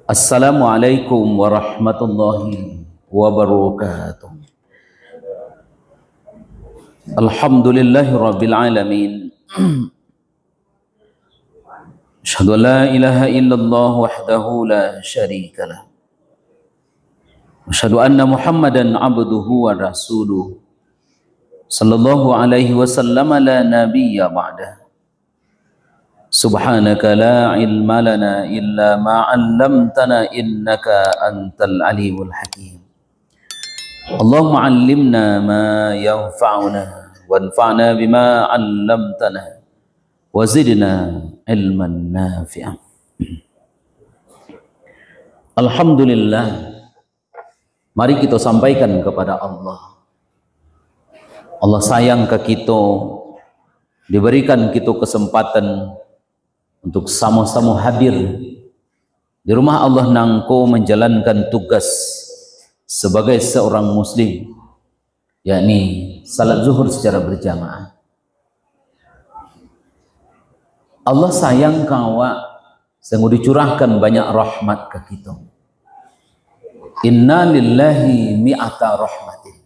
Assalamualaikum warahmatullahi wabarakatuh. Alhamdulillahi rabbil alamin. Asyhadu an la ilaha illallah wahdahu la syarika lah. Asyhadu anna Muhammadan abduhu wa rasuluh. Sallallahu alaihi wasallam la nabiyya ba'dah. Subhanaka la ilma lana illa ma 'allamtana innaka antal alimul hakim. Allahumma 'allimna ma yanfa'una wanfa'na bima 'allamtana wa zidna ilman nafi'an. Alhamdulillah, mari kita sampaikan kepada Allah. Allah sayang ke kita, diberikan kita kesempatan untuk sama-sama hadir di rumah Allah nangko menjalankan tugas sebagai seorang muslim, yakni salat zuhur secara berjamaah. Allah sayang kawa sehingga dicurahkan banyak rahmat ke kita. Inna lillahi mi'ata rahmatin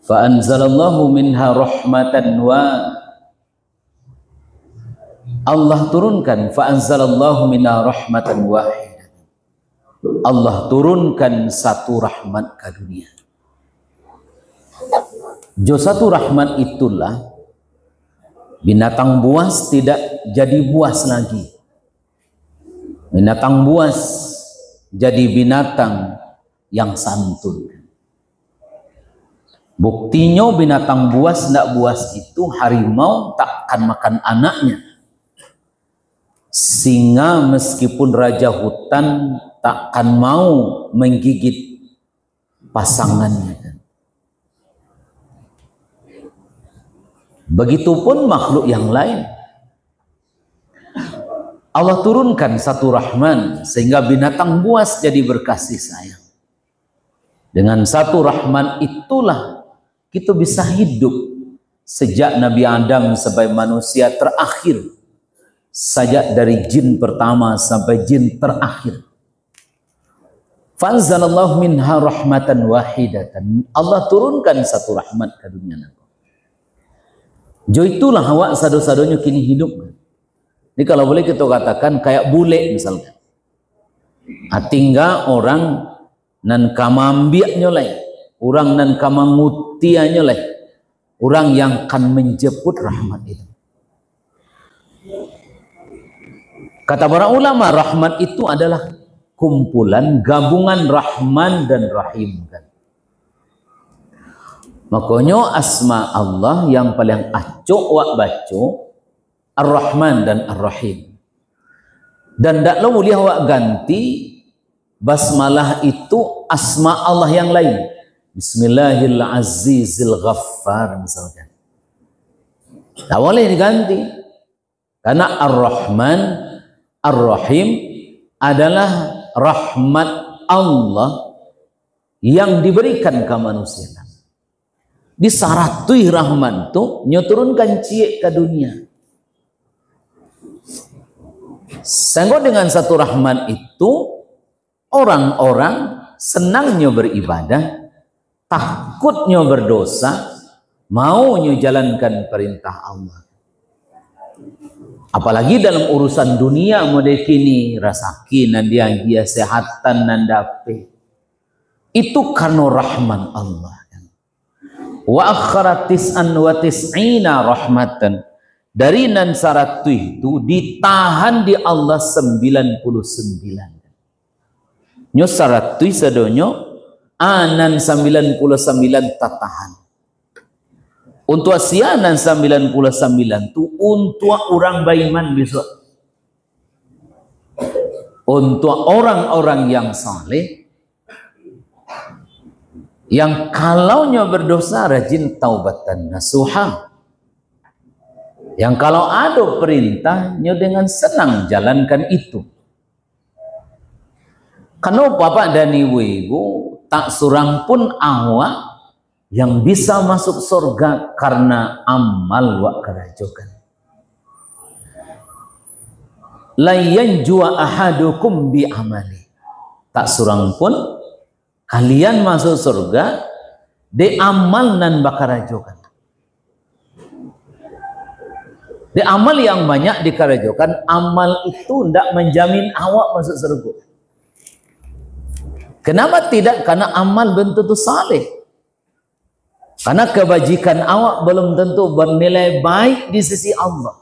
fa anzalallahu minha rahmatan wa Allah turunkan fa anzalallahu minna rahmatan wahidah. Allah turunkan satu rahmat ke dunia. Jo satu rahmat itulah binatang buas tidak jadi buas lagi. Binatang buas jadi binatang yang santun. Buktinya binatang buas tidak buas itu harimau takkan makan anaknya. Singa meskipun raja hutan takkan mau menggigit pasangannya. Begitupun makhluk yang lain. Allah turunkan satu rahman sehingga binatang buas jadi berkasih sayang. Dengan satu rahman itulah kita bisa hidup sejak Nabi Adam sampai manusia terakhir. Sajak dari jin pertama sampai jin terakhir. Fanzalallahu minha rahmatan wahidatan. Allah turunkan satu rahmat ke dunia. Jo itulah awak sado-sadonya kini hidup. Ini kalau boleh kita katakan kayak bule misalnya. Tinggal orang nan kamambiaknya lah, orang nan kamangutianya lah, orang yang akan menjemput rahmat itu. Kata para ulama, rahmat itu adalah kumpulan gabungan Rahman dan Rahim kan. Makanya asma Allah yang paling acuk wak baco Ar-Rahman dan Ar-Rahim. Dan tak lo boleh wak ganti basmalah itu asma Allah yang lain. Bismillahirrahmanirrahim Ghaffar misalkan. Tak boleh diganti. Karena Ar-Rahman Ar-Rahim adalah rahmat Allah yang diberikan ke manusia. Disaratui rahman tu nyoturunkan ciek ke dunia. Sehingga dengan satu rahman itu orang-orang senangnya beribadah, takutnya berdosa, maunya jalankan perintah Allah. Apalagi dalam urusan dunia model kini rasakin dan dia sehatan dan dape. Itu karena rahman Allah. Wa akhara tis'an wa tis'ina rahmatan. Dari nan saratu itu ditahan di Allah 99. Nyo saratu sadonyo anan 99 tatahan. Untuk asianan 99 tu untuk orang beriman besok. Untuk orang-orang yang saleh yang kalaunya berdosa rajin taubatan nasuha. Yang kalau ada perintahnya dengan senang jalankan itu. Karena bapak dan ibu tak surang pun awak yang bisa masuk surga karena amal wak kerajokan. La yanjua ahadukum bi amali. Tak surang pun kalian masuk surga de amal nan bakarajokan. De amal yang banyak dikarajokan, amal itu tidak menjamin awak masuk surga. Kenapa tidak? Karena amal belum tentu saleh. Karena kebajikan awak belum tentu bernilai baik di sisi Allah.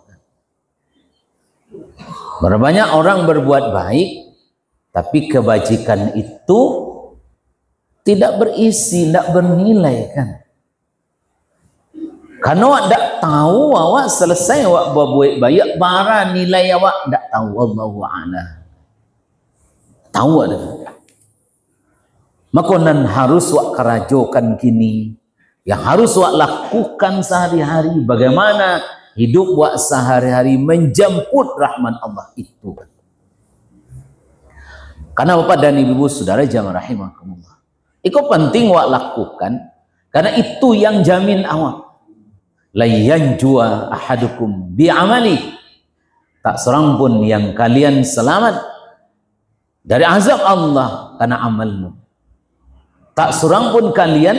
Berbanyak orang berbuat baik, tapi kebajikan itu tidak berisi, tidak bernilai kan. Karena awak tidak tahu, awak selesai awak berbuat baik, bara nilai awak tidak tahu. Wallahu a'lam. Tahu ada. Maka nan harus awak kerajokan kini, yang harus awak lakukan sehari-hari, bagaimana hidup awak sehari-hari menjemput rahmat Allah itu. Karena Bapak dan Ibu saudara jamaah rahimakumullah, itu penting awak lakukan, karena itu yang jamin awak. La yanjua ahadukum bi amali. Tak seorang pun yang kalian selamat dari azab Allah karena amalmu. Tak seorang pun kalian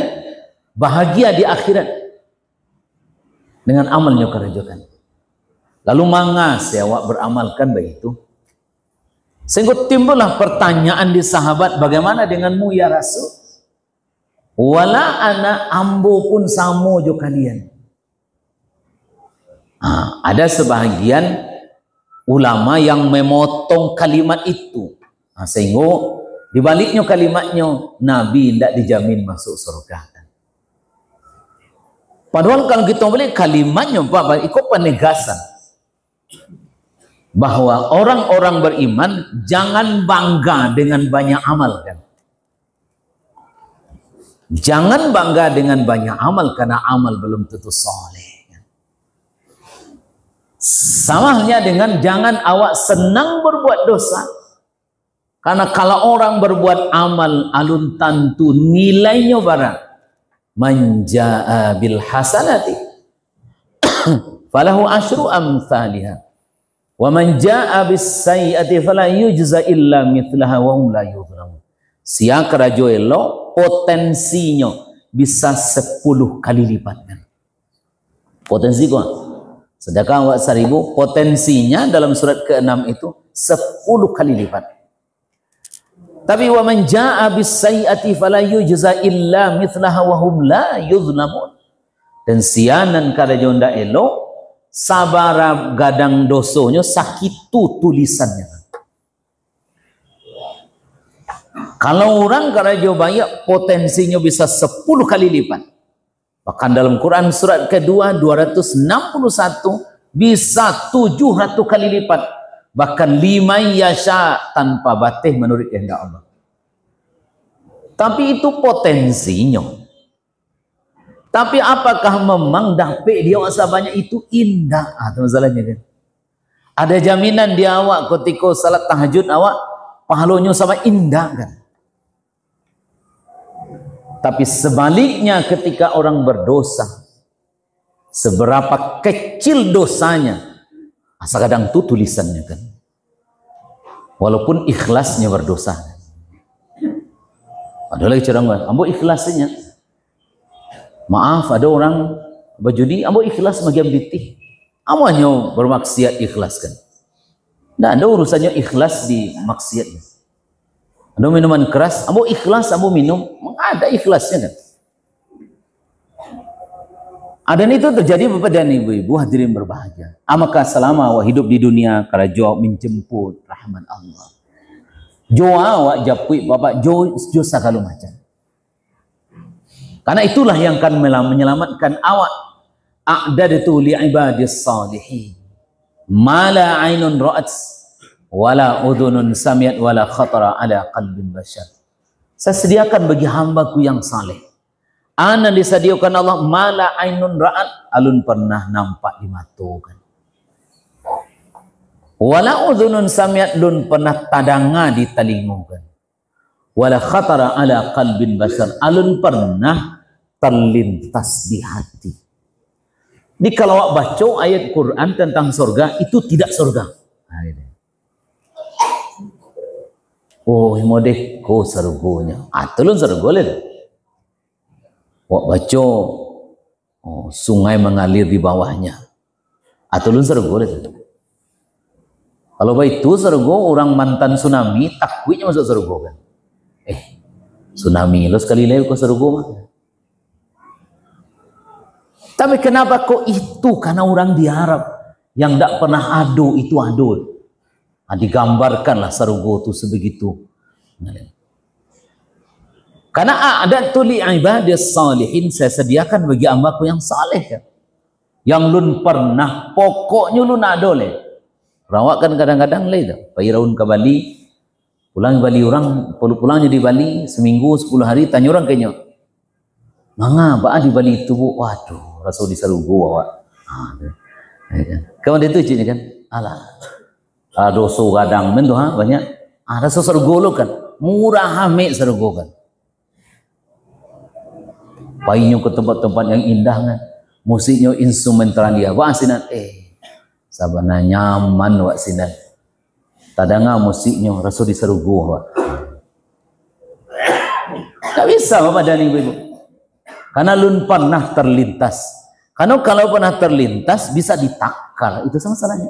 bahagia di akhirat dengan amalnya kerjakan. Lalu mangas ya awak beramalkan begitu. Sehingga timbullah pertanyaan di sahabat, bagaimana denganmu ya Rasul? Wala ana ambo pun samo jo kalian. Ada sebahagian ulama yang memotong kalimat itu, sehingga dibaliknya kalimatnya Nabi tidak dijamin masuk surga. Padahal kalau kita balik kalimatnya Pak, ikut penegasan bahwa orang-orang beriman jangan bangga dengan banyak amal kan. Jangan bangga dengan banyak amal karena amal belum tentu soleh. Sama halnya dengan jangan awak senang berbuat dosa, karena kalau orang berbuat amal alun tentu nilainya barang. Manja'a bil hasanati falahu asyru amsalihha wa man jaa'a bis sayyi'ati fala yujza illa mithlaha wa hum la yuzlamun. Sia kerajo elo potensinya bisa 10 kali lipat kan. Potensi kok sedekah awak 1000, potensinya dalam surat ke-6 itu 10 kali lipat. Tapi wa man jaa'a bis sayyi'ati fala yujza illa mithlaha wa hum la yuzlamun. Dan sianan kada jonda elo sabara gadang dosonya sakitu tulisannya. Kalau orang kada jo banyak potensinya bisa 10 kali lipat. Bahkan dalam Quran surat kedua 261 bisa 700 kali lipat. Bahkan 5 yasha tanpa batih menurut kehendak Allah. Tapi itu potensinya. Tapi apakah memang dapat dia awak banyak itu indah? Itu masalahnya kan. Ada jaminan dia awak ketika salat tahajud awak pahalanya sama indah kan. Tapi sebaliknya ketika orang berdosa, seberapa kecil dosanya, asal kadang itu tulisannya kan. Walaupun ikhlasnya berdosa. Ada lagi cara ambo ikhlasnya. Maaf, ada orang berjudi, ambo ikhlas bagi ambiti. Amanya bermaksiat ikhlas kan. Nah, ada urusannya ikhlas di maksiatnya. Ada minuman keras, ambo ikhlas, ambo minum, ada ikhlasnya kan. Dan itu terjadi Bapak dan Ibu-ibu hadirin berbahagia. Maka selama awak hidup di dunia karajo menjemput rahmat Allah. Jo awak japui Bapak jo segala macam. Karena itulah yang akan menyelamatkan awak. A'dadtu li ibadis salihin. Mala ainun ra'at wala udhunun samiat wala khatara ala qalbin bashar. Saya sediakan bagi hambaku yang saleh. Ana disediakan Allah mala ainun ra'at, alun pernah nampak di mata. Wala udhunun samiat, lun pernah tadanga di telinga. Wala khatara ala qalbin bashar, alun pernah terlintas di hati. Di kalau awak baca ayat Quran tentang surga, itu tidak surga. Nah, ini. Oh, modeko surganya. Atulun surga le. Awak baca, oh, sungai mengalir di bawahnya. Atulun surga le. Kalau itu surga, orang mantan tsunami takutnya masuk surga kan. Tsunami lo sekali lagi ke surga mah. Tapi kenapa kok itu? Karena orang diharap yang tidak pernah ado itu ado. Nah, digambarkanlah surga itu sebegitu. Karena ada tuli ibadis salihin, saya sediakan bagi hambaku yang saleh kan. Yang lun pernah pokoknya lun ado le. Rawak kan kadang-kadang le dah. Pairaun ke Bali, pulang Bali orang, pulangnya di Bali seminggu 10 hari, tanya orang kayaknya. Manga, apa di Bali itu bu? Waduh, rasa di Sarugo awak. Kawan itu ciknya kan, alah, dosa kadang men tu banyak. Rasa Sarugo lo kan, murah hamil Sarugo kan. Painya ke tempat-tempat yang indah kan, musiknya instrumental dia. Wah sinan, sabana nyaman wak sinan. Tadanga musiknya rasa di Sarugo wak. Tak bisa Bapak dan Ibu. Karena lun pernah terlintas. Karena kalau pernah terlintas bisa ditakar, itu sama salahnya.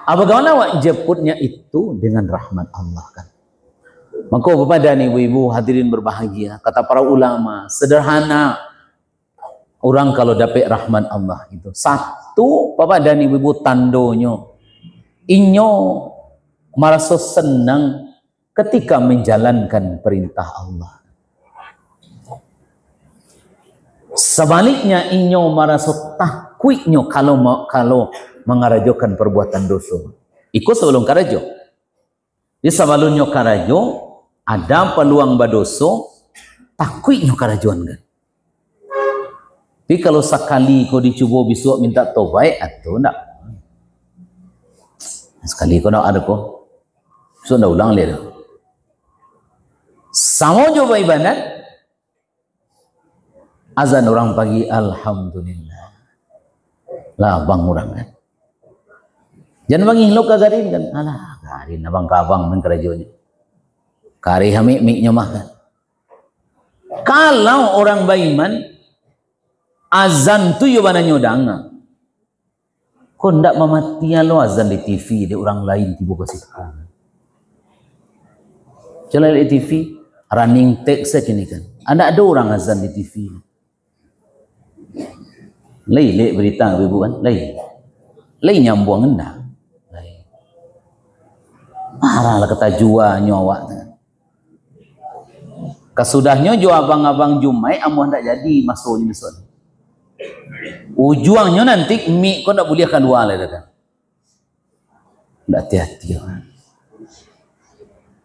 Bagaimana awak jemputnya itu dengan rahmat Allah kan. Maka Bapak dan Ibu-ibu hadirin berbahagia, kata para ulama, sederhana orang kalau dapat rahmat Allah itu. Satu, Bapak dan Ibu-ibu tandonyo, inyo merasa senang ketika menjalankan perintah Allah. Sebaliknya inyo merasa takutnya kalau mengarajokan perbuatan dosa. Ikut sebelum karajo. Di sebelumnya karajo ada peluang badoso, takutnya karajoan kan. Tapi kalau sekali kau dicoba besok minta tobat atau enggak. Sekali kau nak ada kau, besok dah ulang leh. Sama juga ibadat. Azan orang pagi, alhamdulillah. Lah bang orang kan. Jangan bang ihlok kagarin kan. Alah, garin abang kabang men kerajonya. Kari hamik-miknya mah kan. Kalau orang beriman, azan tu yo bana nyodanga. Kau ndak mematian lo azan di TV, di orang lain tiba kasih tahu. Jalan di TV, running text saja ni kan. Ada orang azan di TV. Lei berita ibu kan, lei nyambung endah, marahlah kata jua nyawa. Kesudahnya jua abang-abang Jumai, amuh ndak jadi masuknya besok. Ujungnya nanti mi kau ndak boleh keluar lah kan, ndak hati-hati.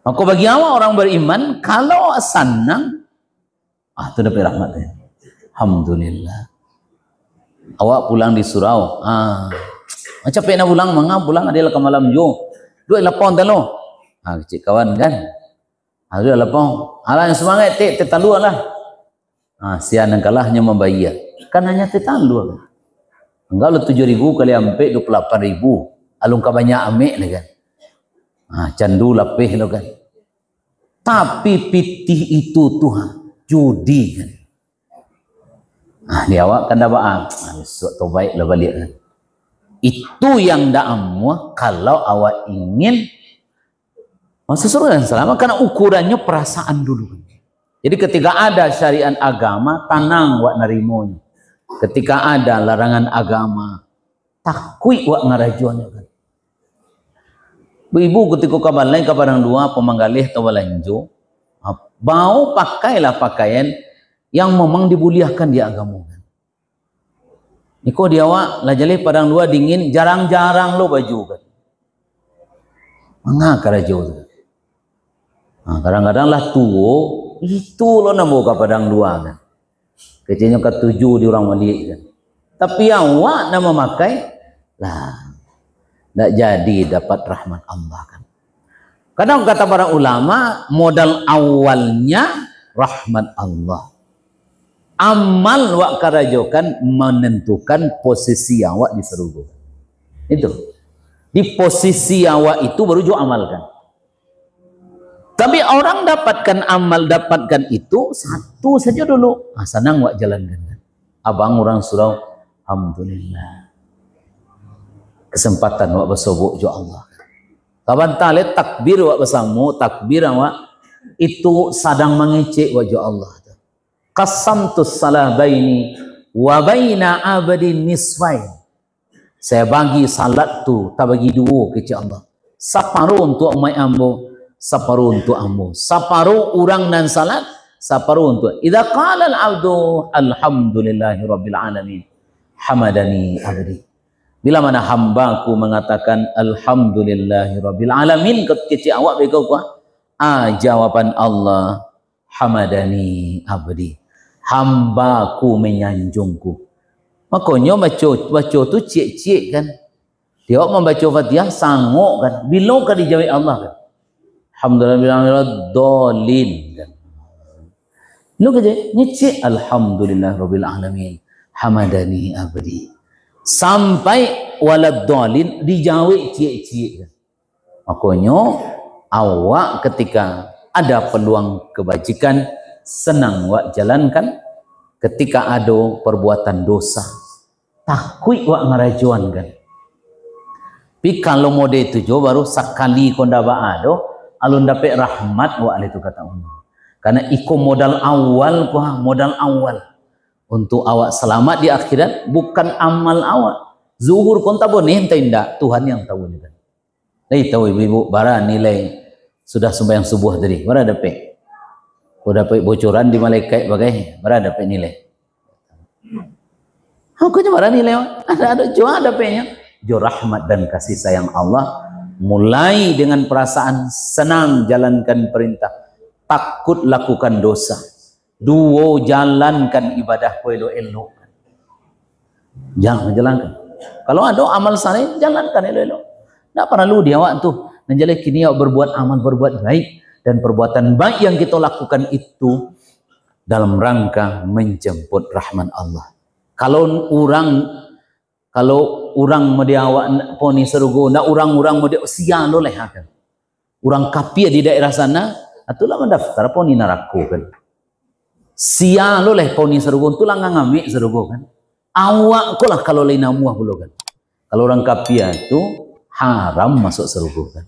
Aku bagi awak orang beriman, kalau senang, tu dapat rahmatnya. Alhamdulillah. Awak pulang di surau, macam pena pulang, pulang adalah ke malam jo, dua lapon talo, cik kawan kan, dua lapon, alah yang semangat tetalu lah, sian yang kalahnya membayar, kan hanya tetalu, enggak lo 7.000 kali ampe 28.000, alung kabanyak ame lah kan, candu lapeh lo kan, tapi pitih itu Tuhan judi kan. Di awak kan dah baang, besok tobat lah balik kan. Itu yang dah amuah kalau awak ingin masuk surga dan selamat, karena ukurannya perasaan dulu. Jadi ketika ada syariat agama, tanang wak narimonya. Ketika ada larangan agama, takui wak ngarajuannya kan. Ibu ketika kabar lain kabar yang dua pemanggalih atau balanjo, bau pakailah pakaian yang memang dibuliakan di agama kan. Niko dia awak lah jalih padang dua dingin, jarang-jarang lo baju kan. Mengapa karajo tu? Kadang-kadang lah tuo itu lo namo ke padang dua kan. Kecilnya ke 7 di orang Malik kan. Tapi awak nama memakai lah, tak jadi dapat rahmat Allah kan. Kadang kata para ulama modal awalnya rahmat Allah. Amal wak karajokan menentukan posisi awak di surga. Itu. Di posisi awak itu baru jo amalkan. Tapi orang dapatkan amal, dapatkan itu satu saja dulu. Senang wak jalankan. Abang orang surau, alhamdulillah. Kesempatan wak bersobok jo Allah. Kawan talet takbir wak bersama, takbir awak itu sadang mengecek wak jo Allah. Qasamtus salah baini wa baina abadin nisfain. Saya bagi salat tu tak bagi dua kecik Allah. Separuh untuk mai ambo, separuh untuk ambo. Separuh orang dan salat, separuh untuk. Idza qala al-'abdu alhamdulillahi rabbil alamin hamadani abdi. Bila mana hambaku mengatakan alhamdulillahi rabbil alamin kecik awak bego kuah. Jawaban Allah hamadani abdi. Hambaku menyanjungku. Makanya baca tu cik-cik kan. Dia membaca Fatihah sanggup kan. Bila kan dijawab Allah kan. Alhamdulillah dolin kan. Lu kerja nyicik alhamdulillah rabbil alamin hamadani abdi. Sampai walad dolin dijawab cik-cik kan. Makanya awak ketika ada peluang kebajikan senang wak jalankan. Ketika ada perbuatan dosa takut wak ngarajuan kan. Tapi kalau mode itu jo baru sekali konda ba ado alun dapat rahmat wak itu kata Allah. Karena iko modal awal modal awal untuk awak selamat di akhirat bukan amal awak. Zuhur konta boleh tidak Tuhan yang tahu juga. Jadi tahu ibu bara nilai sudah sembahyang subuh tadi bara dapat. Kau dapat bocoran di malaikat bagai berada dapat nilai. Aku cuma ada nilai. Ada cuma dapatnya. Jo rahmat dan kasih sayang Allah mulai dengan perasaan senang jalankan perintah, takut lakukan dosa. Duo jalankan ibadah ko elo-elo. Jangan jalankan. Kalau ada amal saleh jalankan elo-elo. Tak perlu dia waktu menjalani kini berbuat amal berbuat baik. Dan perbuatan baik yang kita lakukan itu dalam rangka menjemput rahmat Allah. Kalau orang mediawak poni serugo, nak orang medi siang oleh kan. Orang kafir di daerah sana, itulah mendaftar poni neraka kan. Siang oleh poni serugo, itulah ngamik serugo kan. Awak kolah kalau lain namuah bulu kan. Kalau orang kafir itu haram masuk serugo kan.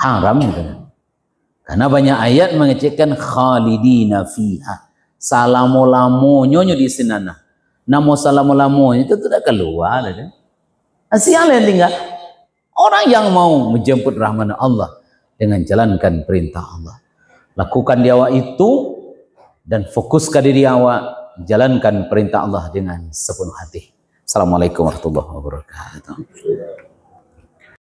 Haram kan. Karena banyak ayat mengecekkan khalidina fiha. Salamu-lamonyo di sinana. Namo salamu-lamonyo itu tidak keluar. Siapa yang tinggal? Orang yang mau menjemput rahmat Allah dengan jalankan perintah Allah. Lakukan di awak itu dan fokuskan diri awak jalankan perintah Allah dengan sepenuh hati. Assalamualaikum warahmatullahi wabarakatuh.